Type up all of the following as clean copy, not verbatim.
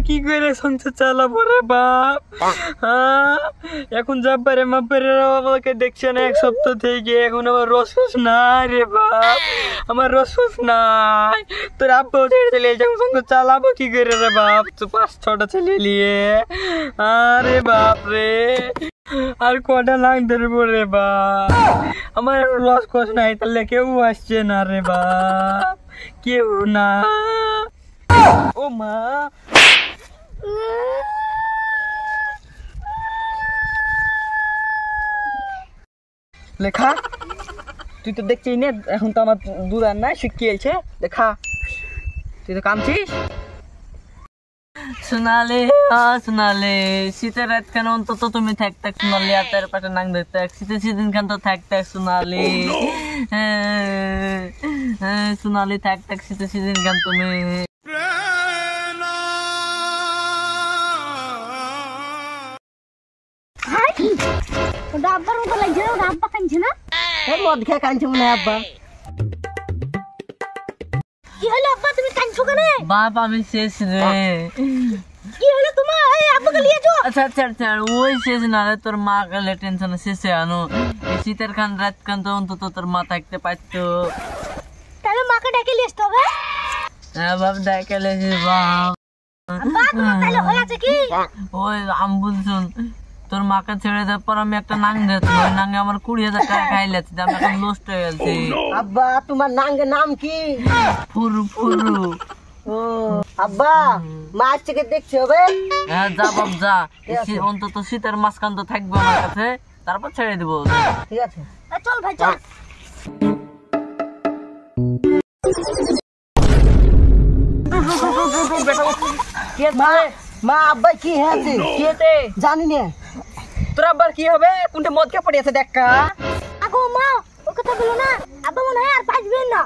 কি করে সংসার চালাবো রে বাপ? এখন যাব্বারে মাব্বারে আমাকে দেখছে না এক সপ্তাহ থেকে, এখন আমার রস নাই রে বাপ, আমার রস নাই। তোর আব্বাও ছেড়ে চলে এখন সংসার চালাবো কি করে রে বাপ? তো 5-6টা ছেলে নিয়ে, আরে বাপ রে, আর কটা লাগ ধরবো রে বাপ? আমার রস কষ নাই, তাহলে কেউ আসছে না রে বাপ, কেউ না। ও মা, লেখা তুই তো দেখছিস না এখন তো আমার দুধ আর নাই, শুকিয়েছে। লেখা তুই তো কামছিস। সোনালি সোনালি, শীতের রাত কেন অন্তত তুমি থাক সোনালি, আর তার পাশে নাং ধরতে শীতের সিদিন খান তো থাক সোনালি, সোনালি থাক শীতের সিদিন খান তুমি। আব্বার মতো লাগছে না? আব্বা কাঁদছে না? মদ খেয়ে কাঁদছে মনে হয় আব্বা। কি হলো আব্বা, তুমি কাঁদছো কেন? বাপ আমি শেষ রে। কি হলো তোমার? এই আব্বাকে নিয়ে যাও। আচ্ছা আচ্ছা আচ্ছা, ওই শেষ না রে, তোর মা গেলে টেনশন শেষে আনো। এই শীতের খান রাত খান তো অন্তত তোর মা থাকতে পারতো। তাহলে মাকে ডেকে নিয়ে আসতে হবে। হ্যাঁ বাপ, ডেকে লেছি বাপ। আব্বা তোমার তাহলে হয়েছে কি? ওই আমি বলছুন তোর মাকে ছেড়ে দেওয়ার পর আমি একটা নাং দিয়েছি, ওই নাঙ্গে আমার 20,000 টাকা খাইলেছি, আমি এখন নষ্ট হয়ে গেছি। আব্বা তোমার নাঙ্গের নাম কি? ফুরু ফুরু। ও আব্বা, মাছ থেকে দেখতে হবে। হ্যাঁ যা বাপ যা, অন্তত শীতের মাঝখান তো থাকবে আমার কাছে, তারপর ছেড়ে দিবো। ঠিক আছে চল ভাই চল। মা আব্বা কি হয়েছে? জানি না। তোর আব্বার কি হবে? কোনটা মদ খেয়ে পড়ে আছে দেখা। আগো মা ও কথা বলো না, আব্বা মনে হয় আর বাঁচবেন না,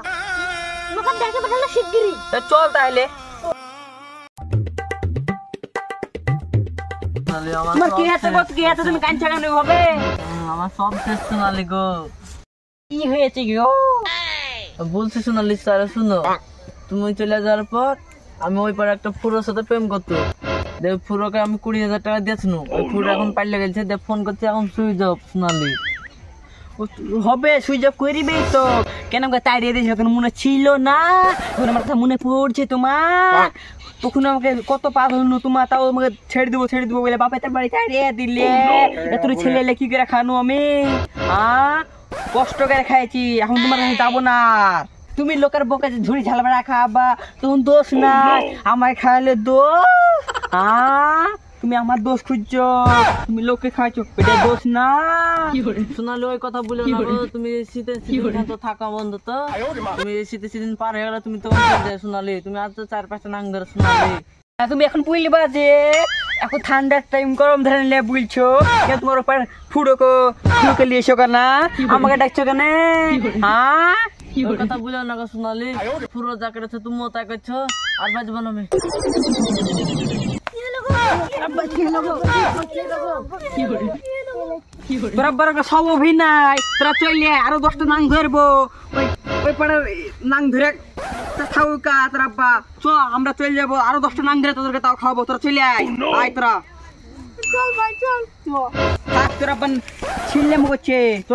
আমাকে ডেকে পাঠালো শিগগিরই। চল তাহলে। তোমার কি হয়েছে গো? কি হয়েছে? তুমি কাঁদছো কেন হবে? আমার সব শেষ সোনালি গো। কি হয়েছে গো? বলছি সোনালি স্যার শুনো, তুমি চলে যাওয়ার পর আমি ওই পারে একটা ফুরোর সাথে প্রেম করতো, দেখ ফুরোকে আমি 20,000 টাকা দিয়েছিল, ওই ফুরো এখন পাল্লে গেছে, দেখ ফোন করছে এখন সুইচ অফ। সোনালি হবে সুইচ অফ করিবে তো, কেন তাড়িয়ে দিয়েছে? ওখানে মনে ছিল না, এখন আমার কথা মনে পড়ছে তোমার। তখন আমাকে কত পাগল হলো তোমার, তাও আমাকে ছেড়ে দিব বলে বাপে তার বাড়ি তাড়িয়ে দিলে। এত ছেলে কি করে খানো আমি? কষ্ট করে খাইছি, এখন তোমার কাছে যাবো না। তুমি লোকের বকে ঝুড়ি ঝালবা রাখা বা তখন দোষ নাই, আমায় খাইলে দোষ। তুমি আমার দোষ খুঁজছো, তুমি লোককে খাইছো, এটা দোষ না। সোনালি ওই কথা বলে না গো, তুমি শীতের সিজন তো থাকা বন্ধ তো, তুমি শীতের সিজন পার হয়ে গেলে তুমি তো সোনালি, তুমি আর তো 4-5টা নাং ধরে সোনালি। তুমি এখন বুঝলিবা যে এখন ঠান্ডার টাইম গরম ধরে নিলে বুঝছো, তোমার উপর ফুড়োকে নিয়ে এসো কেনা, আমাকে ডাকছো কেন? কথা বুঝো না গো সোনালি, পুরো যা করেছো তুমিও তা করছো, আর বাজবো না আমি। তোরা বড় সব অভিনয়, তোরা চলে আরো 10টা নাং ধরবো, ওই পাড়ার নাং ধরে খাওয়া তোর আব্বা। চ আমরা চলে যাবো, আরো 10টা নাং ধরে তোদেরকে তাও খাওয়াবো, তোরা চলে আয়। আয় তোরা চল ভাই চল। তোর আব্বা ছিললে করছে। চ